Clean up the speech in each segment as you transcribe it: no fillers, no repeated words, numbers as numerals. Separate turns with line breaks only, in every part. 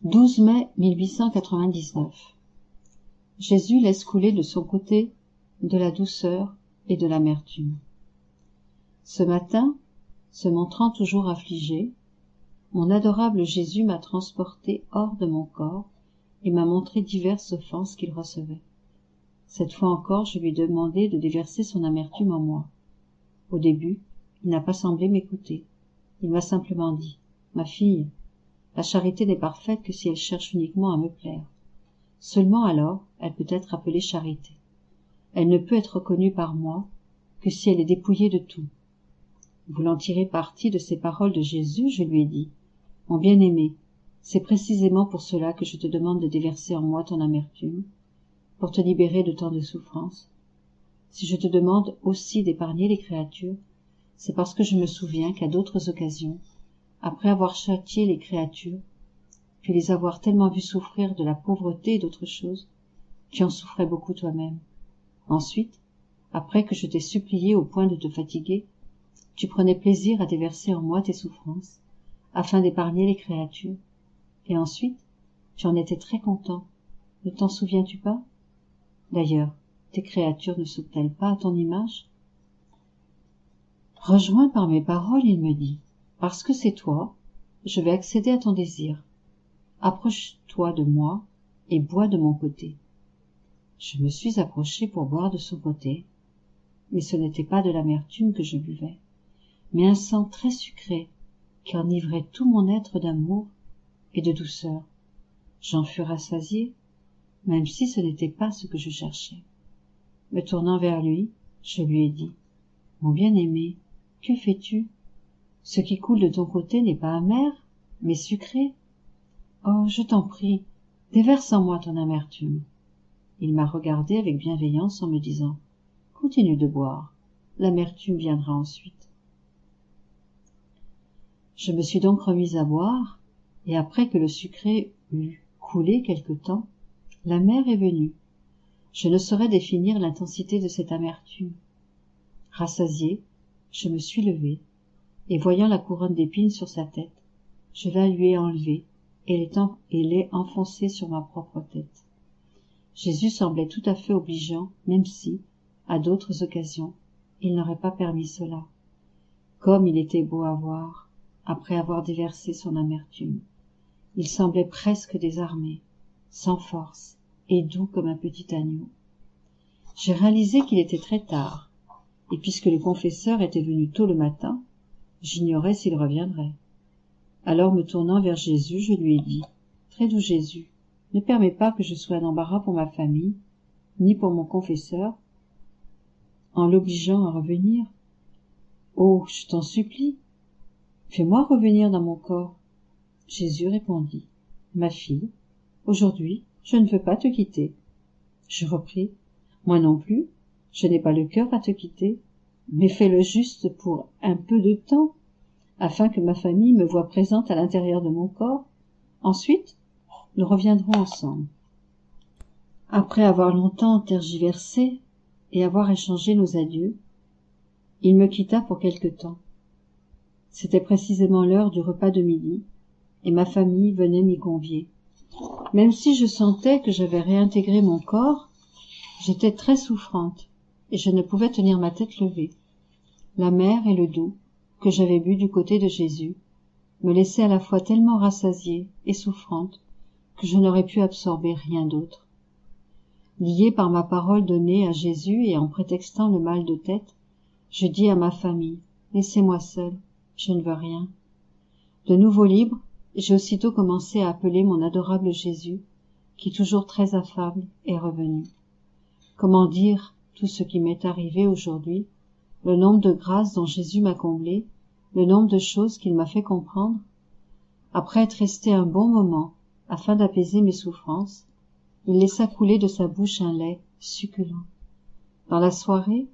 12 mai 1899. Jésus laisse couler de son côté de la douceur et de l'amertume. Ce matin, se montrant toujours affligé, mon adorable Jésus m'a transporté hors de mon corps et m'a montré diverses offenses qu'il recevait. Cette fois encore, je lui ai demandé de déverser son amertume en moi. Au début, il n'a pas semblé m'écouter. Il m'a simplement dit « Ma fille, la charité n'est parfaite que si elle cherche uniquement à me plaire. Seulement alors, elle peut être appelée charité. Elle ne peut être reconnue par moi que si elle est dépouillée de tout. » Voulant tirer parti de ces paroles de Jésus, je lui ai dit « Mon bien-aimé, c'est précisément pour cela que je te demande de déverser en moi ton amertume, pour te libérer de tant de souffrances. Si je te demande aussi d'épargner les créatures, c'est parce que je me souviens qu'à d'autres occasions, après avoir châtié les créatures, puis les avoir tellement vues souffrir de la pauvreté et d'autres choses, tu en souffrais beaucoup toi-même. Ensuite, après que je t'ai supplié au point de te fatiguer, tu prenais plaisir à déverser en moi tes souffrances, afin d'épargner les créatures. Et ensuite, tu en étais très content. Ne t'en souviens-tu pas? D'ailleurs, tes créatures ne sont-elles pas à ton image? Rejoint par mes paroles, il me dit « Parce que c'est toi, je vais accéder à ton désir. Approche-toi de moi et bois de mon côté. » Je me suis approché pour boire de son côté, mais ce n'était pas de l'amertume que je buvais, mais un sang très sucré qui enivrait tout mon être d'amour et de douceur. J'en fus rassasié, même si ce n'était pas ce que je cherchais. Me tournant vers lui, je lui ai dit « Mon bien-aimé, que fais-tu? Ce qui coule de ton côté n'est pas amer, mais sucré. Oh, je t'en prie, déverse en moi ton amertume. » Il m'a regardé avec bienveillance en me disant « Continue de boire, l'amertume viendra ensuite. » Je me suis donc remise à boire, et après que le sucré eut coulé quelque temps, l'amer est venu. Je ne saurais définir l'intensité de cette amertume. Rassasié, je me suis levée, et voyant la couronne d'épines sur sa tête, je la lui ai enlevée et l'ai enfoncée sur ma propre tête. Jésus semblait tout à fait obligeant, même si, à d'autres occasions, il n'aurait pas permis cela. Comme il était beau à voir, après avoir déversé son amertume. Il semblait presque désarmé, sans force, et doux comme un petit agneau. J'ai réalisé qu'il était très tard, et puisque le confesseur était venu tôt le matin, j'ignorais s'il reviendrait. Alors me tournant vers Jésus, je lui ai dit « Très doux Jésus, ne permets pas que je sois un embarras pour ma famille, ni pour mon confesseur, en l'obligeant à revenir. Oh, je t'en supplie, fais-moi revenir dans mon corps. » Jésus répondit « Ma fille, aujourd'hui, je ne veux pas te quitter. » Je repris « Moi non plus, je n'ai pas le cœur à te quitter, mais fais-le juste pour un peu de temps, afin que ma famille me voie présente à l'intérieur de mon corps. Ensuite, nous reviendrons ensemble. » Après avoir longtemps tergiversé et avoir échangé nos adieux, il me quitta pour quelque temps. C'était précisément l'heure du repas de midi, et ma famille venait m'y convier. Même si je sentais que j'avais réintégré mon corps, j'étais très souffrante, et je ne pouvais tenir ma tête levée. La mer et le doux, que j'avais bu du côté de Jésus, me laissaient à la fois tellement rassasiée et souffrante que je n'aurais pu absorber rien d'autre. Liée par ma parole donnée à Jésus et en prétextant le mal de tête, je dis à ma famille « Laissez-moi seule, je ne veux rien. » De nouveau libre, j'ai aussitôt commencé à appeler mon adorable Jésus, qui toujours très affable est revenu. Comment dire tout ce qui m'est arrivé aujourd'hui, le nombre de grâces dont Jésus m'a comblé, le nombre de choses qu'il m'a fait comprendre? Après être resté un bon moment, afin d'apaiser mes souffrances, il laissa couler de sa bouche un lait succulent. Dans la soirée,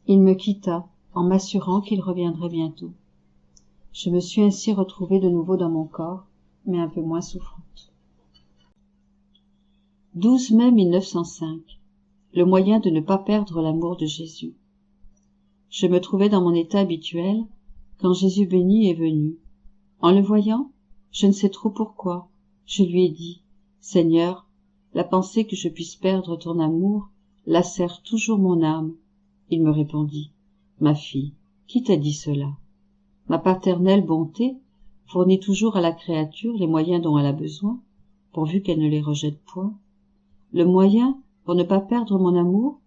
il me quitta en m'assurant qu'il reviendrait bientôt. Je me suis ainsi retrouvée de nouveau dans mon corps, mais un peu moins souffrante. 12 mai 1905. Le moyen de ne pas perdre l'amour de Jésus. Je me trouvais dans mon état habituel quand Jésus béni est venu. En le voyant, je ne sais trop pourquoi, Je lui ai dit, « Seigneur, la pensée que je puisse perdre ton amour lacère toujours mon âme. » Il me répondit, « Ma fille, qui t'a dit cela? Ma paternelle bonté fournit toujours à la créature les moyens dont elle a besoin, pourvu qu'elle ne les rejette point. Le moyen pour ne pas perdre mon amour,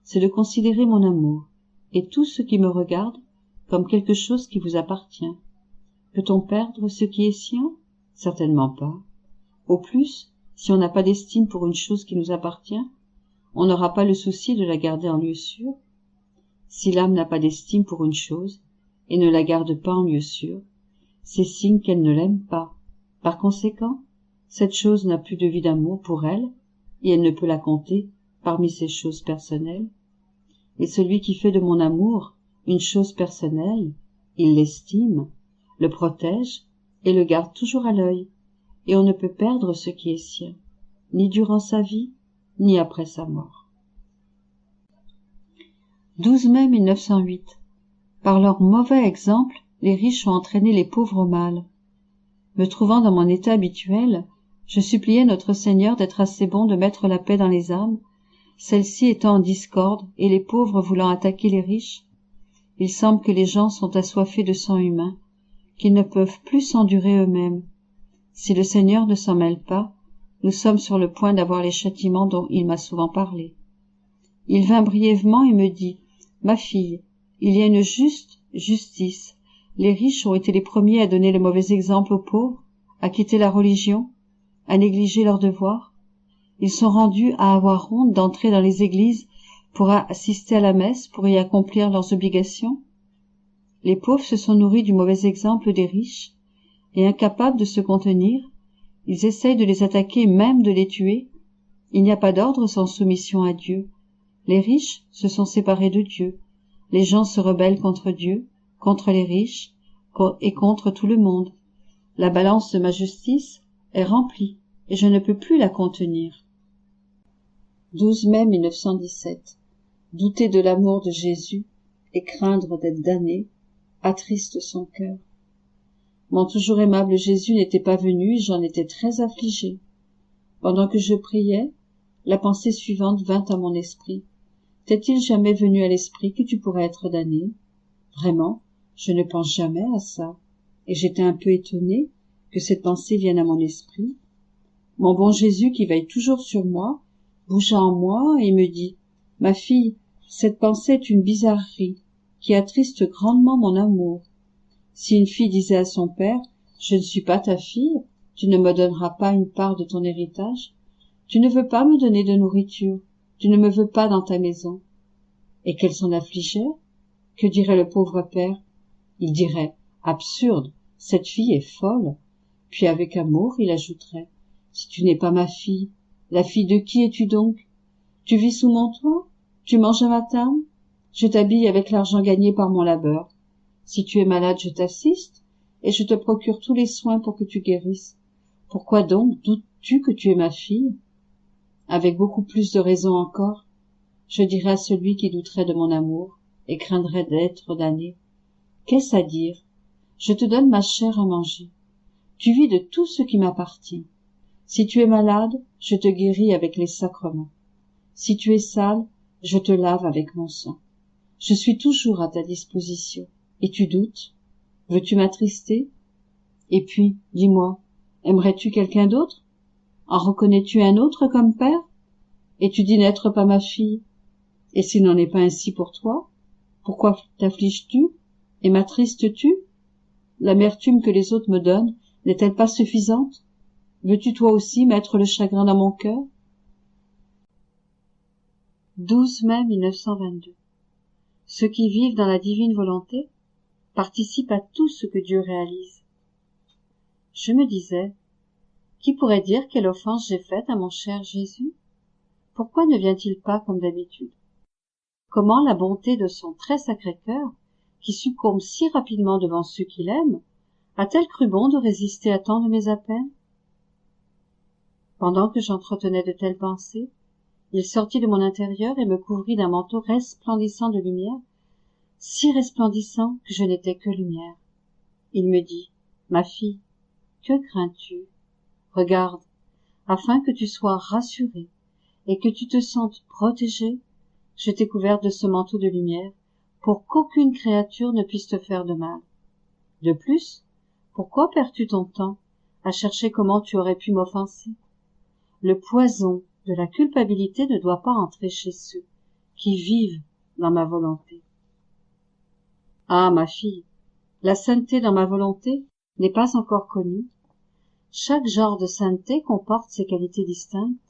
c'est de considérer mon amour et tout ce qui me regarde comme quelque chose qui vous appartient. Peut-on perdre ce qui est sien? Certainement pas. Au plus, si on n'a pas d'estime pour une chose qui nous appartient, on n'aura pas le souci de la garder en lieu sûr. Si l'âme n'a pas d'estime pour une chose et ne la garde pas en lieu sûr, c'est signe qu'elle ne l'aime pas. Par conséquent, cette chose n'a plus de vie d'amour pour elle et elle ne peut la compter parmi ses choses personnelles. Et celui qui fait de mon amour une chose personnelle, il l'estime, le protège et le garde toujours à l'œil, et on ne peut perdre ce qui est sien, ni durant sa vie, ni après sa mort. 12 mai 1908. Par leur mauvais exemple, les riches ont entraîné les pauvres au mal. Me trouvant dans mon état habituel, je suppliais notre Seigneur d'être assez bon de mettre la paix dans les âmes, celles-ci étant en discorde et les pauvres voulant attaquer les riches. Il semble que les gens sont assoiffés de sang humain, qu'ils ne peuvent plus s'endurer eux-mêmes. Si le Seigneur ne s'en mêle pas, nous sommes sur le point d'avoir les châtiments dont il m'a souvent parlé. Il vint brièvement et me dit, « Ma fille, il y a une juste justice. Les riches ont été les premiers à donner le mauvais exemple aux pauvres, à quitter la religion, à négliger leurs devoirs. Ils sont rendus à avoir honte d'entrer dans les églises pour assister à la messe, pour y accomplir leurs obligations. Les pauvres se sont nourris du mauvais exemple des riches, et incapables de se contenir, ils essayent de les attaquer, même de les tuer. Il n'y a pas d'ordre sans soumission à Dieu. Les riches se sont séparés de Dieu. Les gens se rebellent contre Dieu, contre les riches et contre tout le monde. La balance de ma justice est remplie et je ne peux plus la contenir. 12 mai 1917. Douter de l'amour de Jésus et craindre d'être damné attriste son cœur. Mon toujours aimable Jésus n'était pas venu et j'en étais très affligée. Pendant que je priais, la pensée suivante vint à mon esprit. T'est-il jamais venu à l'esprit que tu pourrais être damné? Vraiment, je ne pense jamais à ça. Et j'étais un peu étonnée que cette pensée vienne à mon esprit. Mon bon Jésus, qui veille toujours sur moi, bougea en moi et me dit, « Ma fille, cette pensée est une bizarrerie qui attriste grandement mon amour. Si une fille disait à son père, « Je ne suis pas ta fille, tu ne me donneras pas une part de ton héritage, tu ne veux pas me donner de nourriture, tu ne me veux pas dans ta maison. » Et qu'elle s'en affligeait, que dirait le pauvre père? Il dirait, « Absurde, cette fille est folle. » Puis avec amour, il ajouterait, « Si tu n'es pas ma fille, la fille de qui es-tu donc? Tu vis sous mon toit? Tu manges à ma table? Je t'habille avec l'argent gagné par mon labeur. Si tu es malade, je t'assiste, et je te procure tous les soins pour que tu guérisses. Pourquoi donc doutes-tu que tu es ma fille? » Avec beaucoup plus de raison encore, je dirais à celui qui douterait de mon amour et craindrait d'être damné, « Qu'est-ce à dire? Je te donne ma chair à manger. Tu vis de tout ce qui m'appartient. Si tu es malade, je te guéris avec les sacrements. Si tu es sale, je te lave avec mon sang. Je suis toujours à ta disposition. Et tu doutes? Veux-tu m'attrister? Et puis, dis-moi, aimerais-tu quelqu'un d'autre? En reconnais-tu un autre comme père? Et tu dis n'être pas ma fille? Et s'il n'en est pas ainsi pour toi, pourquoi t'affliges-tu et m'attristes-tu? L'amertume que les autres me donnent n'est-elle pas suffisante? Veux-tu toi aussi mettre le chagrin dans mon cœur? 12 mai 1922. Ceux qui vivent dans la divine volonté participent à tout ce que Dieu réalise. Je me disais, qui pourrait dire quelle offense j'ai faite à mon cher Jésus? Pourquoi ne vient-il pas comme d'habitude? Comment la bonté de son très sacré cœur, qui succombe si rapidement devant ceux qu'il aime, a-t-elle cru bon de résister à tant de mes appels? Pendant que j'entretenais de telles pensées, il sortit de mon intérieur et me couvrit d'un manteau resplendissant de lumière, si resplendissant que je n'étais que lumière. Il me dit, « Ma fille, que crains-tu? Regarde, afin que tu sois rassuré et que tu te sentes protégé, je t'ai couvert de ce manteau de lumière pour qu'aucune créature ne puisse te faire de mal. De plus, pourquoi perds-tu ton temps à chercher comment tu aurais pu m'offenser? Le poison de la culpabilité ne doit pas entrer chez ceux qui vivent dans ma volonté. Ah, ma fille, la sainteté dans ma volonté n'est pas encore connue. Chaque genre de sainteté comporte ses qualités distinctes.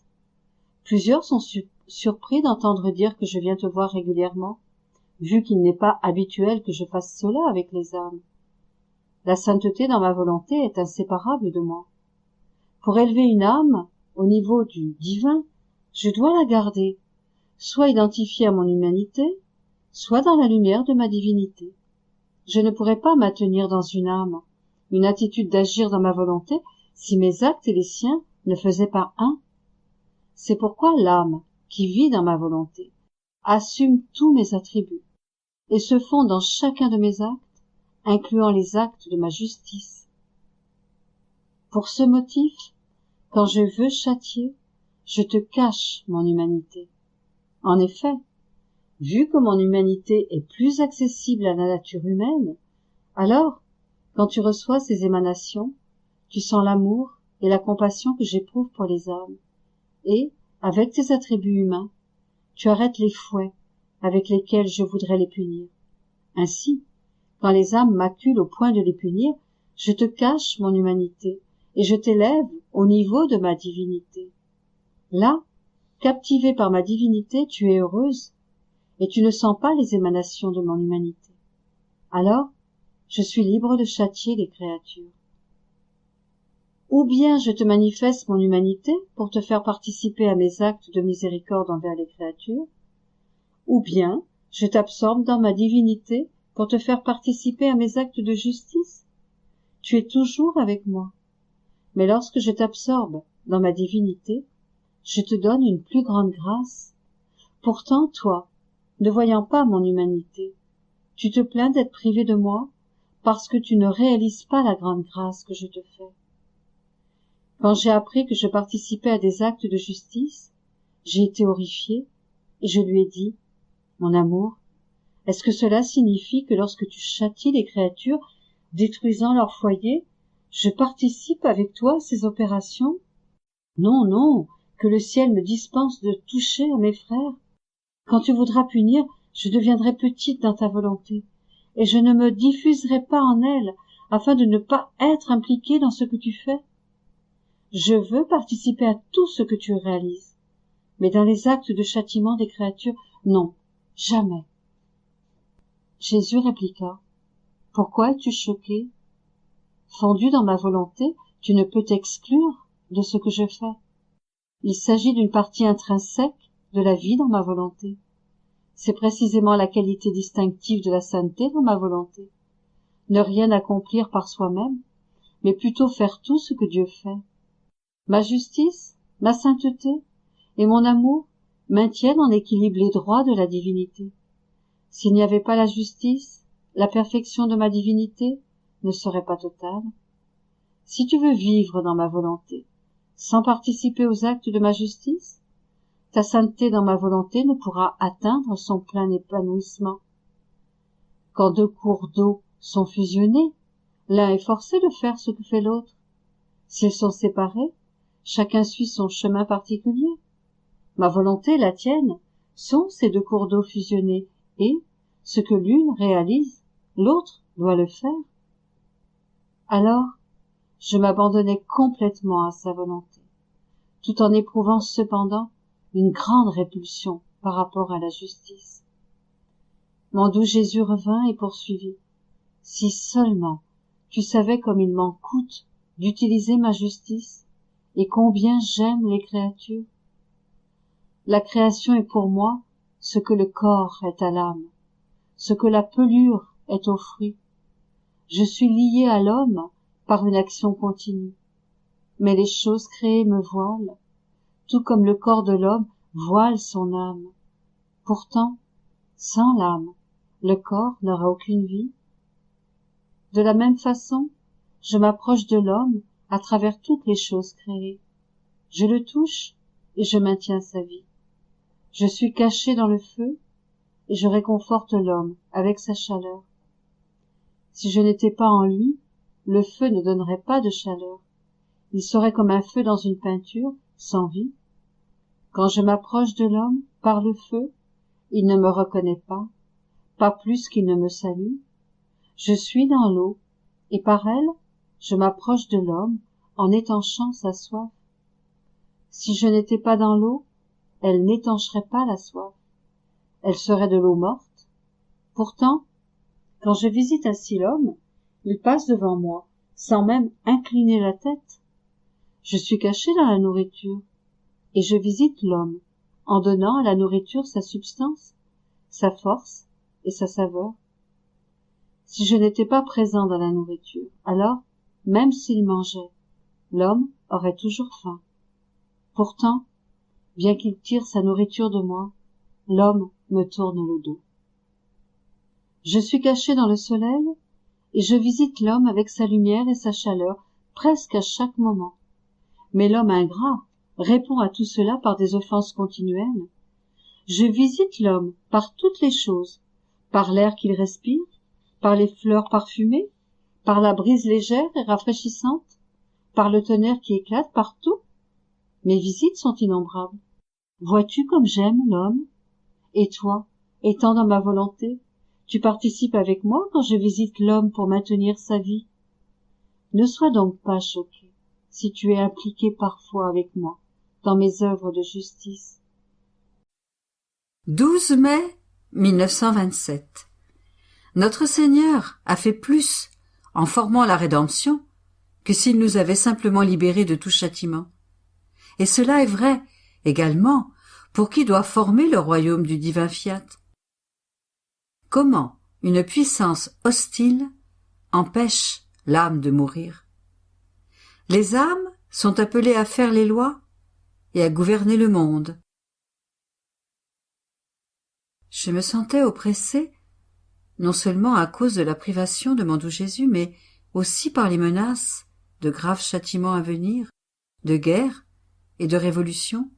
Plusieurs sont surpris d'entendre dire que je viens te voir régulièrement, vu qu'il n'est pas habituel que je fasse cela avec les âmes. La sainteté dans ma volonté est inséparable de moi. Pour élever une âme au niveau du divin, je dois la garder, soit identifiée à mon humanité, soit dans la lumière de ma divinité. Je ne pourrais pas maintenir dans une âme une attitude d'agir dans ma volonté si mes actes et les siens ne faisaient pas un. C'est pourquoi l'âme qui vit dans ma volonté assume tous mes attributs et se fond dans chacun de mes actes, incluant les actes de ma justice. Pour ce motif, quand je veux châtier, je te cache mon humanité. En effet, vu que mon humanité est plus accessible à la nature humaine, alors, quand tu reçois ces émanations, tu sens l'amour et la compassion que j'éprouve pour les âmes, et, avec tes attributs humains, tu arrêtes les fouets avec lesquels je voudrais les punir. Ainsi, quand les âmes m'acculent au point de les punir, je te cache mon humanité et je t'élève au niveau de ma divinité. Là, captivée par ma divinité, tu es heureuse et tu ne sens pas les émanations de mon humanité. Alors, je suis libre de châtier les créatures. Ou bien je te manifeste mon humanité pour te faire participer à mes actes de miséricorde envers les créatures, ou bien je t'absorbe dans ma divinité pour te faire participer à mes actes de justice. Tu es toujours avec moi. Mais lorsque je t'absorbe dans ma divinité, je te donne une plus grande grâce. Pourtant, toi, ne voyant pas mon humanité, tu te plains d'être privé de moi parce que tu ne réalises pas la grande grâce que je te fais. Quand j'ai appris que je participais à des actes de justice, j'ai été horrifiée et je lui ai dit, mon amour, est-ce que cela signifie que lorsque tu châties les créatures, détruisant leur foyer, je participe avec toi à ces opérations? Non, non, que le ciel me dispense de toucher à mes frères. Quand tu voudras punir, je deviendrai petite dans ta volonté, et je ne me diffuserai pas en elle, afin de ne pas être impliquée dans ce que tu fais. Je veux participer à tout ce que tu réalises, mais dans les actes de châtiment des créatures, non, jamais. Jésus répliqua, « Pourquoi es-tu choqué? Fondu dans ma volonté, tu ne peux t'exclure de ce que je fais. Il s'agit d'une partie intrinsèque de la vie dans ma volonté. C'est précisément la qualité distinctive de la sainteté dans ma volonté. Ne rien accomplir par soi-même, mais plutôt faire tout ce que Dieu fait. Ma justice, ma sainteté et mon amour maintiennent en équilibre les droits de la divinité. S'il n'y avait pas la justice, la perfection de ma divinité ne serait pas totale. Si tu veux vivre dans ma volonté, sans participer aux actes de ma justice, ta sainteté dans ma volonté ne pourra atteindre son plein épanouissement. Quand deux cours d'eau sont fusionnés, l'un est forcé de faire ce que fait l'autre. S'ils sont séparés, chacun suit son chemin particulier. Ma volonté et la tienne sont ces deux cours d'eau fusionnés, et ce que l'une réalise, l'autre doit le faire. Alors, je m'abandonnai complètement à sa volonté, tout en éprouvant cependant une grande répulsion par rapport à la justice. Mon doux Jésus revint et poursuivit. Si seulement tu savais comme il m'en coûte d'utiliser ma justice et combien j'aime les créatures. La création est pour moi ce que le corps est à l'âme, ce que la pelure est au fruit. Je suis lié à l'homme par une action continue, mais les choses créées me voilent, tout comme le corps de l'homme voile son âme. Pourtant, sans l'âme, le corps n'aura aucune vie. De la même façon, je m'approche de l'homme à travers toutes les choses créées. Je le touche et je maintiens sa vie. Je suis caché dans le feu et je réconforte l'homme avec sa chaleur. Si je n'étais pas en lui, le feu ne donnerait pas de chaleur. Il serait comme un feu dans une peinture, sans vie. Quand je m'approche de l'homme, par le feu, il ne me reconnaît pas plus qu'il ne me salue. Je suis dans l'eau, et par elle, je m'approche de l'homme en étanchant sa soif. Si je n'étais pas dans l'eau, elle n'étancherait pas la soif. Elle serait de l'eau morte. Pourtant, quand je visite ainsi l'homme, il passe devant moi, sans même incliner la tête. Je suis caché dans la nourriture, et je visite l'homme, en donnant à la nourriture sa substance, sa force et sa saveur. Si je n'étais pas présent dans la nourriture, alors, même s'il mangeait, l'homme aurait toujours faim. Pourtant, bien qu'il tire sa nourriture de moi, l'homme me tourne le dos. Je suis caché dans le soleil, et je visite l'homme avec sa lumière et sa chaleur presque à chaque moment. Mais l'homme ingrat répond à tout cela par des offenses continuelles. Je visite l'homme par toutes les choses, par l'air qu'il respire, par les fleurs parfumées, par la brise légère et rafraîchissante, par le tonnerre qui éclate partout. Mes visites sont innombrables. Vois-tu comme j'aime l'homme? Et toi, étant dans ma volonté, tu participes avec moi quand je visite l'homme pour maintenir sa vie. Ne sois donc pas choqué si tu es impliqué parfois avec moi dans mes œuvres de justice.
12 mai 1927. Notre Seigneur a fait plus en formant la rédemption que s'il nous avait simplement libérés de tout châtiment. Et cela est vrai également pour qui doit former le royaume du divin fiat. Comment une puissance hostile empêche l'âme de mourir? Les âmes sont appelées à faire les lois et à gouverner le monde. Je me sentais oppressée, non seulement à cause de la privation de mon doux Jésus, mais aussi par les menaces de graves châtiments à venir, de guerre et de révolution,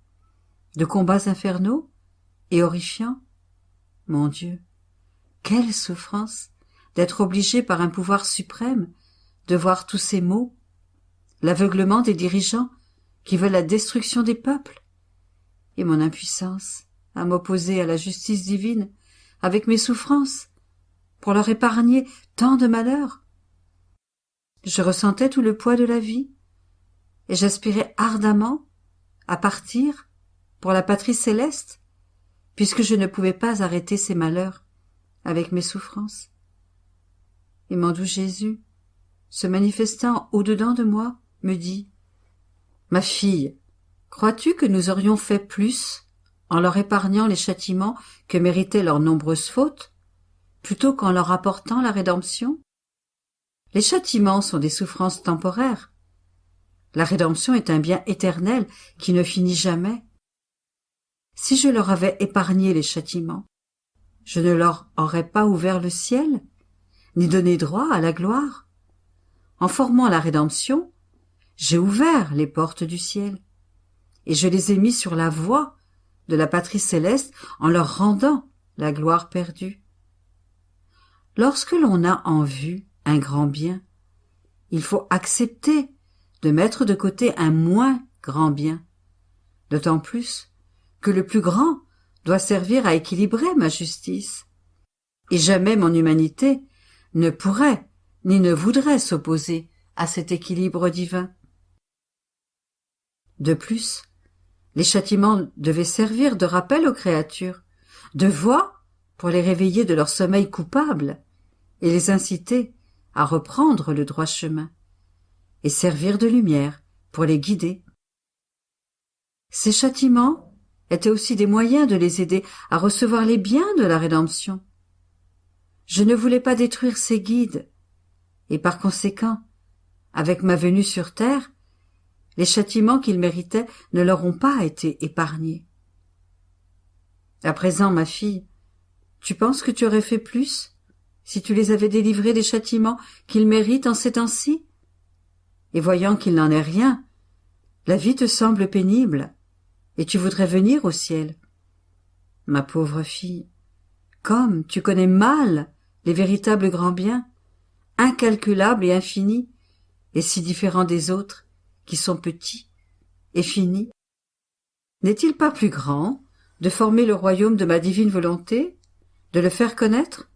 de combats infernaux et horrifiants. Mon Dieu, quelle souffrance d'être obligé par un pouvoir suprême de voir tous ces maux, l'aveuglement des dirigeants qui veulent la destruction des peuples, et mon impuissance à m'opposer à la justice divine avec mes souffrances pour leur épargner tant de malheurs. Je ressentais tout le poids de la vie et j'aspirais ardemment à partir pour la patrie céleste puisque je ne pouvais pas arrêter ces malheurs avec mes souffrances. Et mon doux Jésus, se manifestant au-dedans de moi, me dit « Ma fille, crois-tu que nous aurions fait plus en leur épargnant les châtiments que méritaient leurs nombreuses fautes, plutôt qu'en leur apportant la rédemption? Les châtiments sont des souffrances temporaires. La rédemption est un bien éternel qui ne finit jamais. Si je leur avais épargné les châtiments, je ne leur aurais pas ouvert le ciel, ni donné droit à la gloire. En formant la rédemption, j'ai ouvert les portes du ciel, et je les ai mis sur la voie de la patrie céleste en leur rendant la gloire perdue. Lorsque l'on a en vue un grand bien, il faut accepter de mettre de côté un moins grand bien, d'autant plus que le plus grand doit servir à équilibrer ma justice, et jamais mon humanité ne pourrait ni ne voudrait s'opposer à cet équilibre divin. De plus, les châtiments devaient servir de rappel aux créatures, de voix pour les réveiller de leur sommeil coupable et les inciter à reprendre le droit chemin, et servir de lumière pour les guider. Ces châtiments étaient aussi des moyens de les aider à recevoir les biens de la rédemption. Je ne voulais pas détruire ces guides, et par conséquent, avec ma venue sur terre, les châtiments qu'ils méritaient ne leur ont pas été épargnés. À présent, ma fille, tu penses que tu aurais fait plus si tu les avais délivrés des châtiments qu'ils méritent en ces temps-ci? et voyant qu'il n'en est rien, la vie te semble pénible, et tu voudrais venir au ciel. Ma pauvre fille, comme tu connais mal les véritables grands biens, incalculables et infinis, et si différents des autres, qui sont petits et finis, n'est-il pas plus grand de former le royaume de ma divine volonté, de le faire connaître,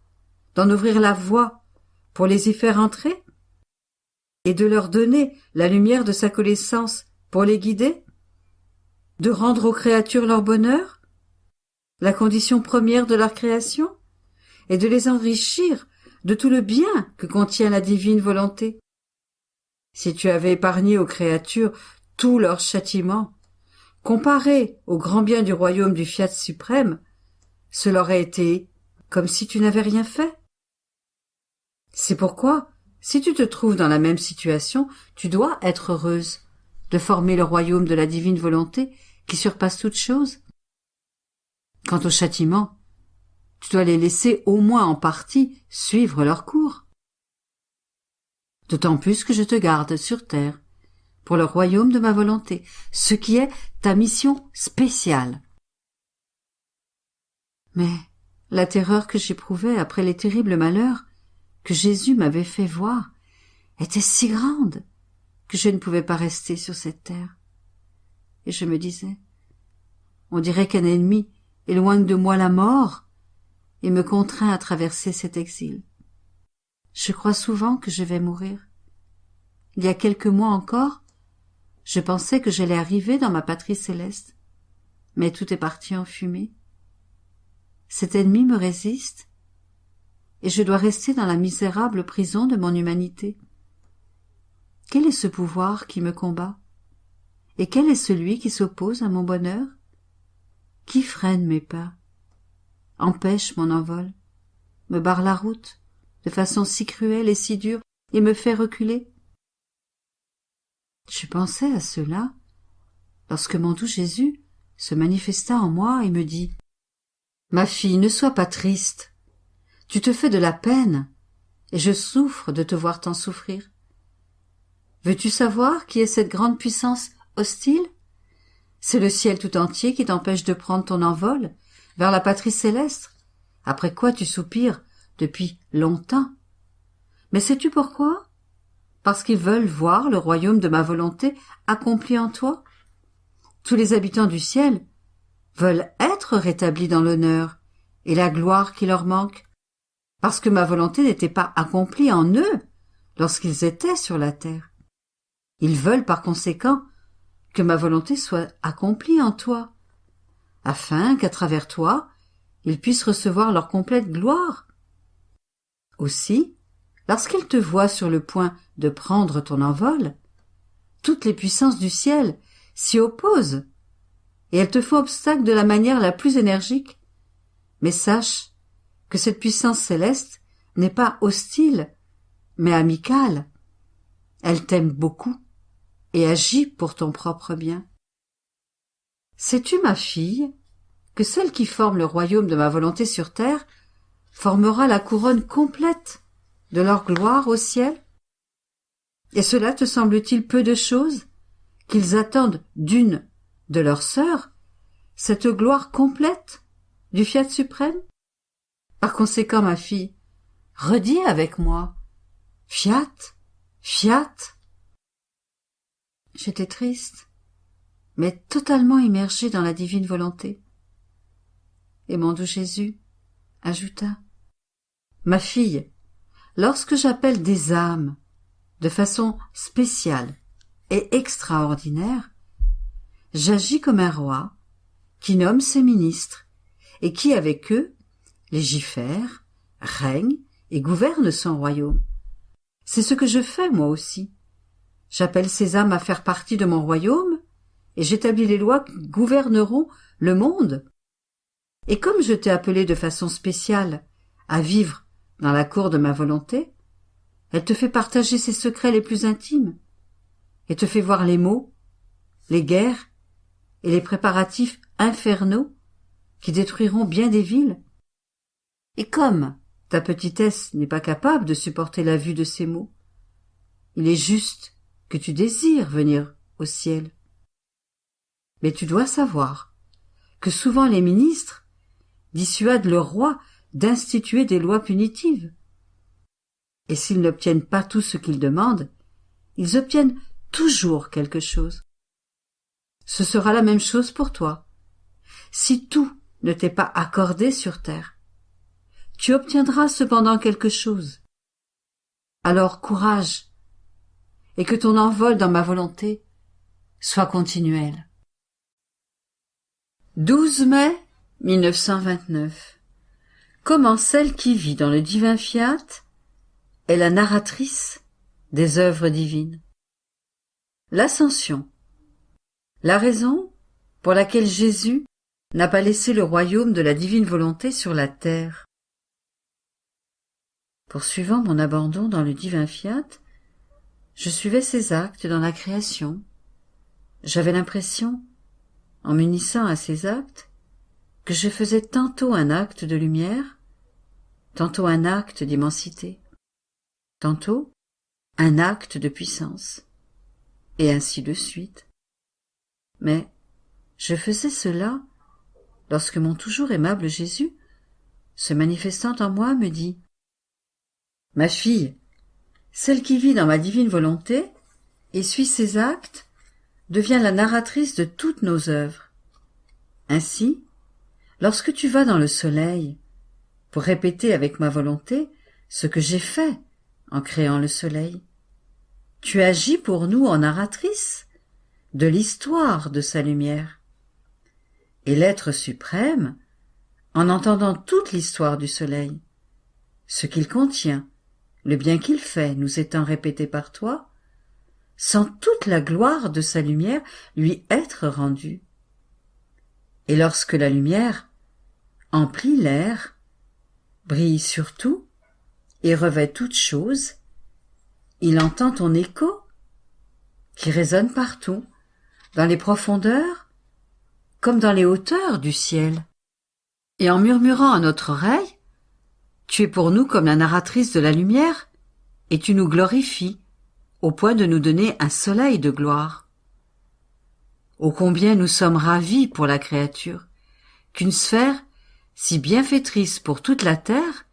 d'en ouvrir la voie pour les y faire entrer, et de leur donner la lumière de sa connaissance pour les guider, de rendre aux créatures leur bonheur, la condition première de leur création, et de les enrichir de tout le bien que contient la divine volonté. Si tu avais épargné aux créatures tous leurs châtiments, comparé au grand bien du royaume du Fiat suprême, cela aurait été comme si tu n'avais rien fait. C'est pourquoi, si tu te trouves dans la même situation, tu dois être heureuse de former le royaume de la divine volonté qui surpasse toute chose. Quant aux châtiments, tu dois les laisser au moins en partie suivre leur cours. D'autant plus que je te garde sur terre pour le royaume de ma volonté, ce qui est ta mission spéciale. Mais la terreur que j'éprouvais après les terribles malheurs que Jésus m'avait fait voir était si grande que je ne pouvais pas rester sur cette terre. Et je me disais, on dirait qu'un ennemi éloigne de moi la mort et me contraint à traverser cet exil. Je crois souvent que je vais mourir. Il y a quelques mois encore, je pensais que j'allais arriver dans ma patrie céleste, mais tout est parti en fumée. Cet ennemi me résiste, et je dois rester dans la misérable prison de mon humanité. Quel est ce pouvoir qui me combat? Et quel est celui qui s'oppose à mon bonheur? Qui freine mes pas, empêche mon envol, me barre la route de façon si cruelle et si dure et me fait reculer? Je pensais à cela lorsque mon doux Jésus se manifesta en moi et me dit « Ma fille, ne sois pas triste. Tu te fais de la peine, et je souffre de te voir tant souffrir. Veux-tu savoir qui est cette grande puissance hostile? C'est le ciel tout entier qui t'empêche de prendre ton envol vers la patrie céleste, après quoi tu soupires depuis longtemps. Mais sais-tu pourquoi? Parce qu'ils veulent voir le royaume de ma volonté accompli en toi. Tous les habitants du ciel veulent être rétablis dans l'honneur et la gloire qui leur manque, parce que ma volonté n'était pas accomplie en eux lorsqu'ils étaient sur la terre. Ils veulent par conséquent que ma volonté soit accomplie en toi, afin qu'à travers toi, ils puissent recevoir leur complète gloire. Aussi, lorsqu'ils te voient sur le point de prendre ton envol, toutes les puissances du ciel s'y opposent, et elles te font obstacle de la manière la plus énergique. Mais sache que cette puissance céleste n'est pas hostile, mais amicale. Elle t'aime beaucoup et agit pour ton propre bien. Sais-tu, ma fille, que celle qui forme le royaume de ma volonté sur terre formera la couronne complète de leur gloire au ciel? Et cela te semble-t-il peu de chose qu'ils attendent d'une de leurs sœurs cette gloire complète du Fiat suprême? Par conséquent, ma fille, redis avec moi, Fiat, Fiat. J'étais triste, mais totalement immergée dans la divine volonté. Et mon doux Jésus ajouta, ma fille, lorsque j'appelle des âmes de façon spéciale et extraordinaire, j'agis comme un roi qui nomme ses ministres et qui, avec eux, légifère, règne et gouverne son royaume. C'est ce que je fais moi aussi. J'appelle ces âmes à faire partie de mon royaume et j'établis les lois qui gouverneront le monde. Et comme je t'ai appelé de façon spéciale à vivre dans la cour de ma volonté, elle te fait partager ses secrets les plus intimes et te fait voir les maux, les guerres et les préparatifs infernaux qui détruiront bien des villes. Et comme ta petitesse n'est pas capable de supporter la vue de ces maux, il est juste que tu désires venir au ciel. Mais tu dois savoir que souvent les ministres dissuadent le roi d'instituer des lois punitives. Et s'ils n'obtiennent pas tout ce qu'ils demandent, ils obtiennent toujours quelque chose. Ce sera la même chose pour toi. Si tout ne t'est pas accordé sur terre, tu obtiendras cependant quelque chose. Alors courage, et que ton envol dans ma volonté soit continuel. 12 mai 1929. Comment celle qui vit dans le divin fiat est la narratrice des œuvres divines. L'Ascension. La raison pour laquelle Jésus n'a pas laissé le royaume de la divine volonté sur la terre. Poursuivant mon abandon dans le divin fiat, je suivais ses actes dans la création. J'avais l'impression, en m'unissant à ces actes, que je faisais tantôt un acte de lumière, tantôt un acte d'immensité, tantôt un acte de puissance, et ainsi de suite. Mais je faisais cela lorsque mon toujours aimable Jésus, se manifestant en moi, me dit « Ma fille, celle qui vit dans ma divine volonté et suit ses actes devient la narratrice de toutes nos œuvres. Ainsi, lorsque tu vas dans le soleil pour répéter avec ma volonté ce que j'ai fait en créant le soleil, tu agis pour nous en narratrice de l'histoire de sa lumière. Et l'être suprême, en entendant toute l'histoire du soleil, ce qu'il contient, le bien qu'il fait nous étant répété par toi, sent toute la gloire de sa lumière lui être rendue. Et lorsque la lumière emplit l'air, brille sur tout et revêt toute chose, il entend ton écho qui résonne partout, dans les profondeurs comme dans les hauteurs du ciel. Et en murmurant à notre oreille, tu es pour nous comme la narratrice de la lumière, et tu nous glorifies, au point de nous donner un soleil de gloire. Ô combien nous sommes ravis pour la créature, qu'une sphère, si bienfaitrice pour toute la terre,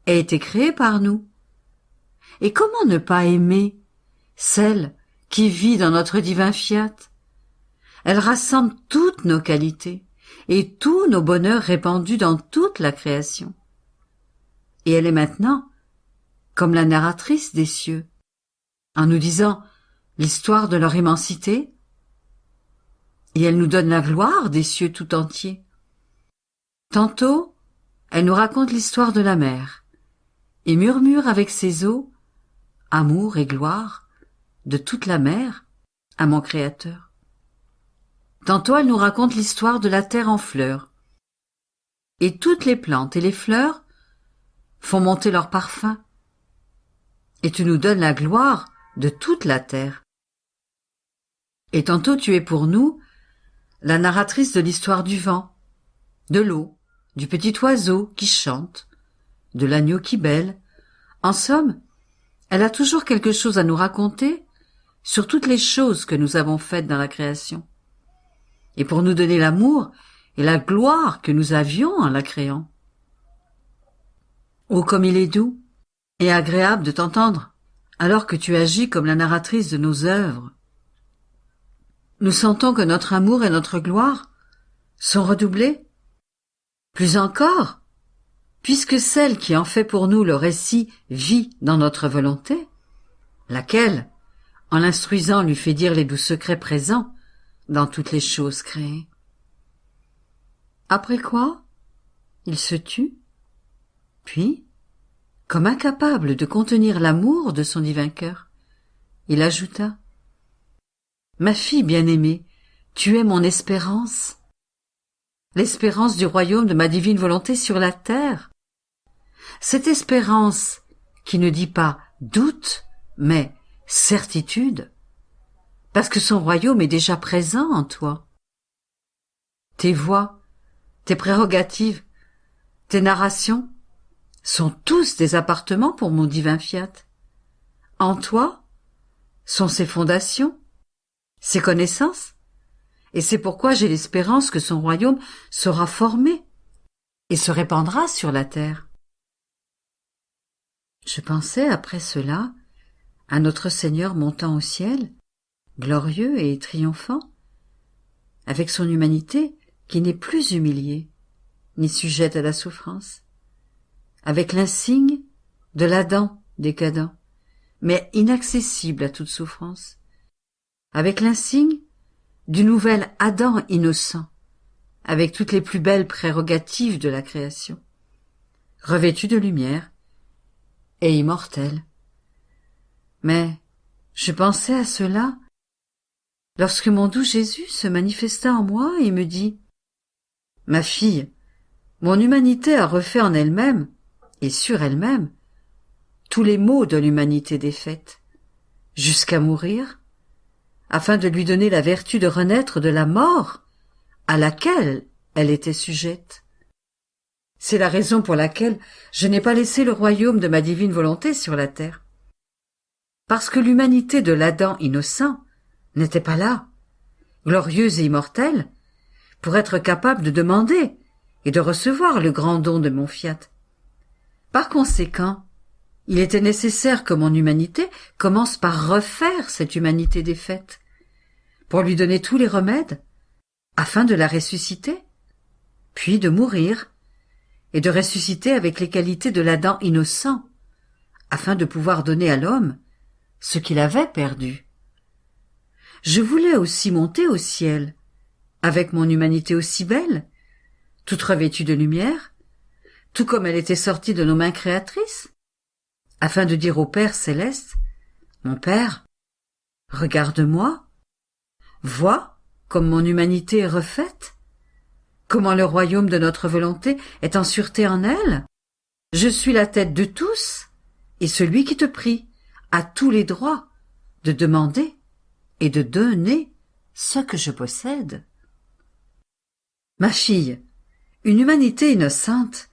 ait été créée par nous. Et comment ne pas aimer celle qui vit dans notre divin fiat? Elle rassemble toutes nos qualités et tous nos bonheurs répandus dans toute la création. Et elle est maintenant comme la narratrice des cieux, en nous disant l'histoire de leur immensité, et elle nous donne la gloire des cieux tout entiers. Tantôt, elle nous raconte l'histoire de la mer, et murmure avec ses eaux amour et gloire de toute la mer à mon Créateur. Tantôt elle nous raconte l'histoire de la terre en fleurs, et toutes les plantes et les fleurs font monter leur parfum, et tu nous donnes la gloire de toute la terre. Et tantôt tu es pour nous la narratrice de l'histoire du vent, de l'eau, du petit oiseau qui chante, de l'agneau qui bêle. En somme, elle a toujours quelque chose à nous raconter sur toutes les choses que nous avons faites dans la création, et pour nous donner l'amour et la gloire que nous avions en la créant. Oh, comme il est doux et agréable de t'entendre, alors que tu agis comme la narratrice de nos œuvres. Nous sentons que notre amour et notre gloire sont redoublés. Plus encore, puisque celle qui en fait pour nous le récit vit dans notre volonté, laquelle, en l'instruisant, lui fait dire les doux secrets présents dans toutes les choses créées. Après quoi, il se tut, puis, comme incapable de contenir l'amour de son divin cœur, il ajouta « Ma fille bien-aimée, tu es mon espérance, l'espérance du royaume de ma divine volonté sur la terre. Cette espérance qui ne dit pas doute, mais certitude, parce que son royaume est déjà présent en toi. Tes voix, tes prérogatives, tes narrations sont tous des appartements pour mon divin fiat. En toi sont ses fondations, ses connaissances, et c'est pourquoi j'ai l'espérance que son royaume sera formé et se répandra sur la terre. Je pensais après cela à notre Seigneur montant au ciel, glorieux et triomphant, avec son humanité qui n'est plus humiliée, ni sujette à la souffrance, avec l'insigne de l'Adam décadent, mais inaccessible à toute souffrance, avec l'insigne du nouvel Adam innocent, avec toutes les plus belles prérogatives de la création, revêtu de lumière et immortel. Mais je pensais à cela lorsque mon doux Jésus se manifesta en moi et me dit « Ma fille, mon humanité a refait en elle-même, et sur elle-même, tous les maux de l'humanité défaite, jusqu'à mourir, afin de lui donner la vertu de renaître de la mort à laquelle elle était sujette. C'est la raison pour laquelle je n'ai pas laissé le royaume de ma divine volonté sur la terre. Parce que l'humanité de l'Adam innocent n'était pas là, glorieuse et immortelle, pour être capable de demander et de recevoir le grand don de mon fiat. Par conséquent, il était nécessaire que mon humanité commence par refaire cette humanité défaite, pour lui donner tous les remèdes, afin de la ressusciter, puis de mourir, et de ressusciter avec les qualités de l'Adam innocent, afin de pouvoir donner à l'homme ce qu'il avait perdu. Je voulais aussi monter au ciel, avec mon humanité aussi belle, toute revêtue de lumière, tout comme elle était sortie de nos mains créatrices, afin de dire au Père céleste, « Mon Père, regarde-moi, vois comme mon humanité est refaite, comment le royaume de notre volonté est en sûreté en elle. Je suis la tête de tous, et celui qui te prie a tous les droits de demander et de donner ce que je possède. » Ma fille, une humanité innocente,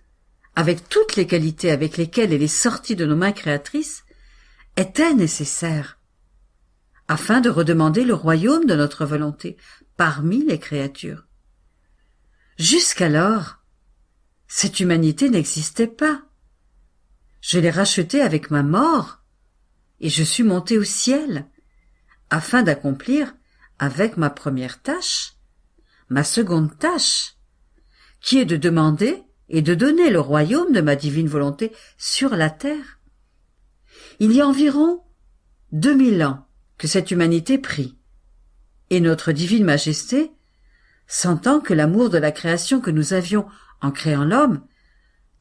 avec toutes les qualités avec lesquelles elle est sortie de nos mains créatrices, était nécessaire, afin de redemander le royaume de notre volonté parmi les créatures. Jusqu'alors, cette humanité n'existait pas. Je l'ai rachetée avec ma mort, et je suis montée au ciel, afin d'accomplir avec ma première tâche, ma seconde tâche, qui est de demander et de donner le royaume de ma divine volonté sur la terre. Il y a environ 2000 ans que cette humanité prie, et notre divine majesté, sentant que l'amour de la création que nous avions en créant l'homme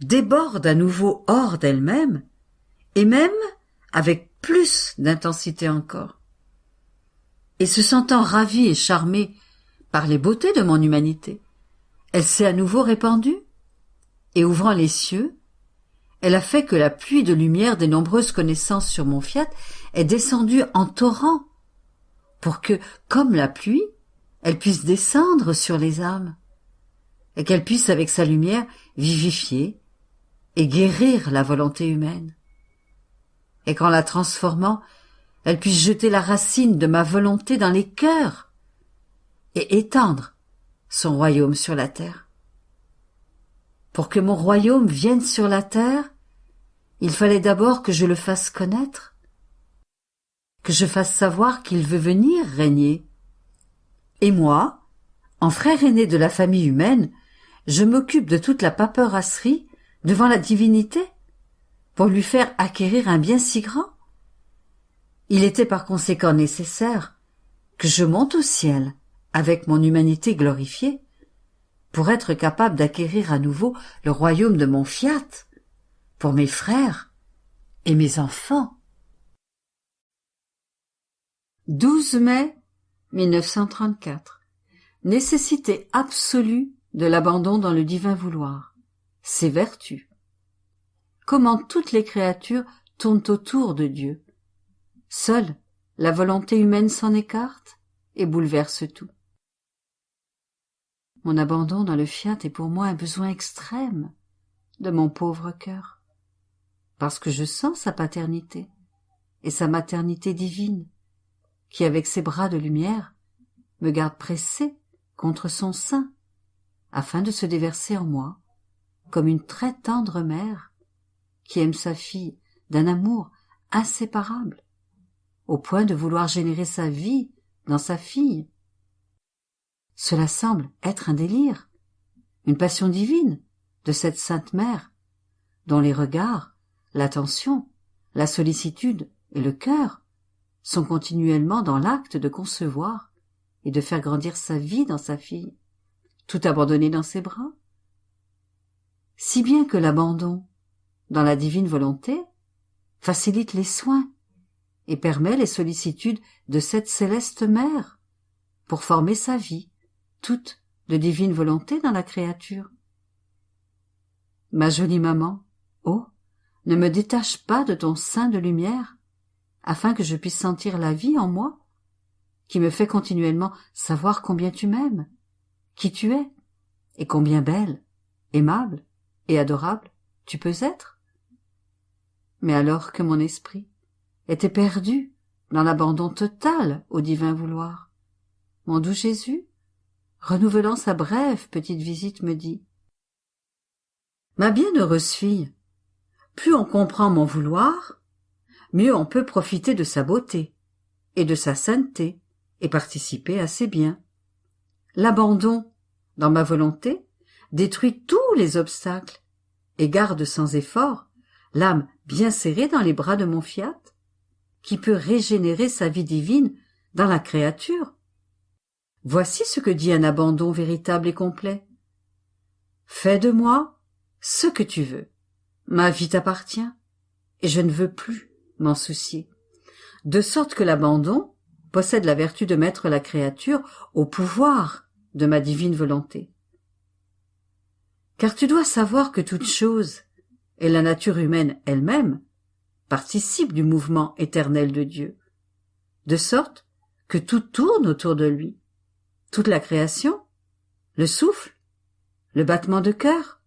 déborde à nouveau hors d'elle-même, et même avec plus d'intensité encore. Et se sentant ravie et charmée par les beautés de mon humanité, elle s'est à nouveau répandue, et ouvrant les cieux, elle a fait que la pluie de lumière des nombreuses connaissances sur mon fiat est descendue en torrent, pour que, comme la pluie, elle puisse descendre sur les âmes, et qu'elle puisse avec sa lumière vivifier et guérir la volonté humaine, et qu'en la transformant, elle puisse jeter la racine de ma volonté dans les cœurs et étendre son royaume sur la terre. Pour que mon royaume vienne sur la terre, il fallait d'abord que je le fasse connaître, que je fasse savoir qu'il veut venir régner. Et moi, en frère aîné de la famille humaine, je m'occupe de toute la paperasserie devant la divinité, pour lui faire acquérir un bien si grand. Il était par conséquent nécessaire que je monte au ciel avec mon humanité glorifiée, pour être capable d'acquérir à nouveau le royaume de mon fiat, pour mes frères et mes enfants. 12 mai 1934. Nécessité absolue de l'abandon dans le divin vouloir, ses vertus. Comment toutes les créatures tournent autour de Dieu. Seule la volonté humaine s'en écarte et bouleverse tout. Mon abandon dans le fiat est pour moi un besoin extrême de mon pauvre cœur, parce que je sens sa paternité et sa maternité divine, qui, avec ses bras de lumière, me garde pressé contre son sein, afin de se déverser en moi, comme une très tendre mère qui aime sa fille d'un amour inséparable, au point de vouloir générer sa vie dans sa fille. Cela semble être un délire, une passion divine de cette sainte mère, dont les regards, l'attention, la sollicitude et le cœur sont continuellement dans l'acte de concevoir et de faire grandir sa vie dans sa fille, tout abandonné dans ses bras. Si bien que l'abandon, dans la divine volonté, facilite les soins et permet les sollicitudes de cette céleste mère pour former sa vie, toute de divine volonté dans la créature. Ma jolie maman, oh, ne me détache pas de ton sein de lumière, afin que je puisse sentir la vie en moi, qui me fait continuellement savoir combien tu m'aimes, qui tu es, et combien belle, aimable et adorable tu peux être. Mais alors que mon esprit était perdu dans l'abandon total au divin vouloir, mon doux Jésus, renouvelant sa brève petite visite, me dit: « Ma bienheureuse fille, plus on comprend mon vouloir, mieux on peut profiter de sa beauté et de sa sainteté et participer à ses biens. L'abandon, dans ma volonté, détruit tous les obstacles et garde sans effort l'âme bien serrée dans les bras de mon fiat, qui peut régénérer sa vie divine dans la créature. Voici ce que dit un abandon véritable et complet. Fais de moi ce que tu veux. Ma vie t'appartient, et je ne veux plus m'en soucier. De sorte que l'abandon possède la vertu de mettre la créature au pouvoir de ma divine volonté. Car tu dois savoir que toute chose, et la nature humaine elle-même, participe du mouvement éternel de Dieu, de sorte que tout tourne autour de lui, toute la création, le souffle, le battement de cœur,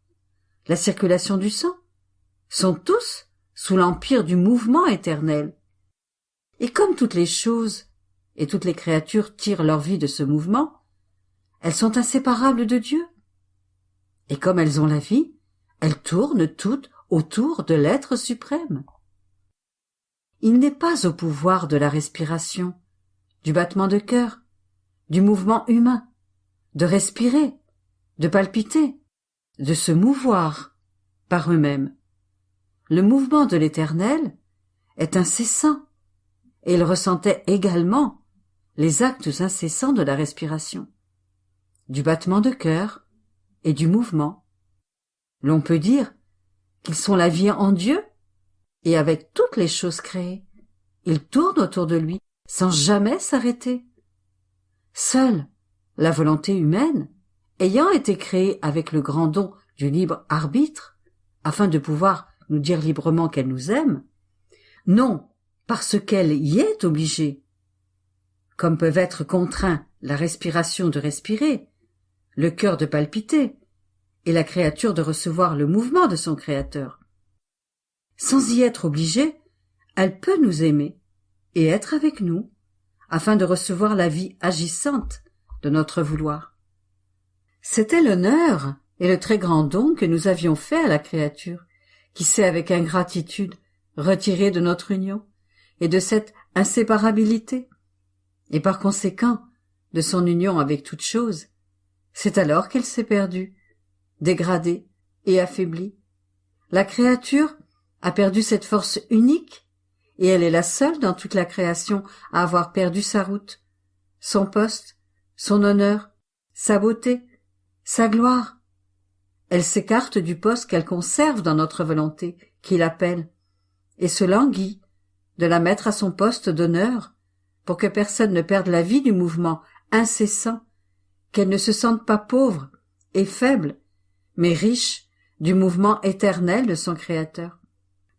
la circulation du sang, sont tous sous l'empire du mouvement éternel. Et comme toutes les choses et toutes les créatures tirent leur vie de ce mouvement, elles sont inséparables de Dieu. Et comme elles ont la vie, elles tournent toutes autour de l'être suprême. Il n'est pas au pouvoir de la respiration, du battement de cœur, du mouvement humain, de respirer, de palpiter, de se mouvoir par eux-mêmes. Le mouvement de l'Éternel est incessant, et il ressentait également les actes incessants de la respiration, du battement de cœur et du mouvement. L'on peut dire qu'ils sont la vie en Dieu, et avec toutes les choses créées, ils tournent autour de lui sans jamais s'arrêter. Seule la volonté humaine, ayant été créée avec le grand don du libre arbitre, afin de pouvoir nous dire librement qu'elle nous aime, non parce qu'elle y est obligée, comme peuvent être contraints la respiration de respirer, le cœur de palpiter, et la créature de recevoir le mouvement de son Créateur. Sans y être obligée, elle peut nous aimer et être avec nous, afin de recevoir la vie agissante de notre vouloir. C'était l'honneur et le très grand don que nous avions fait à la créature, qui s'est avec ingratitude retirée de notre union et de cette inséparabilité, et par conséquent de son union avec toute chose. C'est alors qu'elle s'est perdue, dégradée et affaiblie. La créature a perdu cette force unique, et elle est la seule dans toute la création à avoir perdu sa route, son poste, son honneur, sa beauté, sa gloire. Elle s'écarte du poste qu'elle conserve dans notre volonté, qui l'appelle, et se languit de la mettre à son poste d'honneur, pour que personne ne perde la vie du mouvement incessant, qu'elle ne se sente pas pauvre et faible, mais riche du mouvement éternel de son Créateur.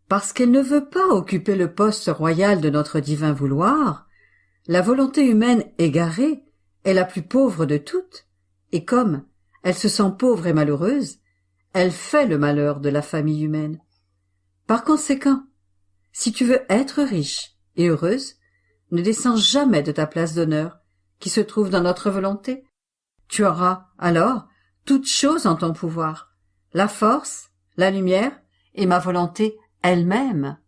Parce qu'elle ne veut pas occuper le poste royal de notre divin vouloir, la volonté humaine égarée est la plus pauvre de toutes, et comme elle se sent pauvre et malheureuse, elle fait le malheur de la famille humaine. Par conséquent, si tu veux être riche et heureuse, ne descends jamais de ta place d'honneur, qui se trouve dans notre volonté. Tu auras, alors, toutes choses en ton pouvoir, la force, la lumière et ma volonté elle-même.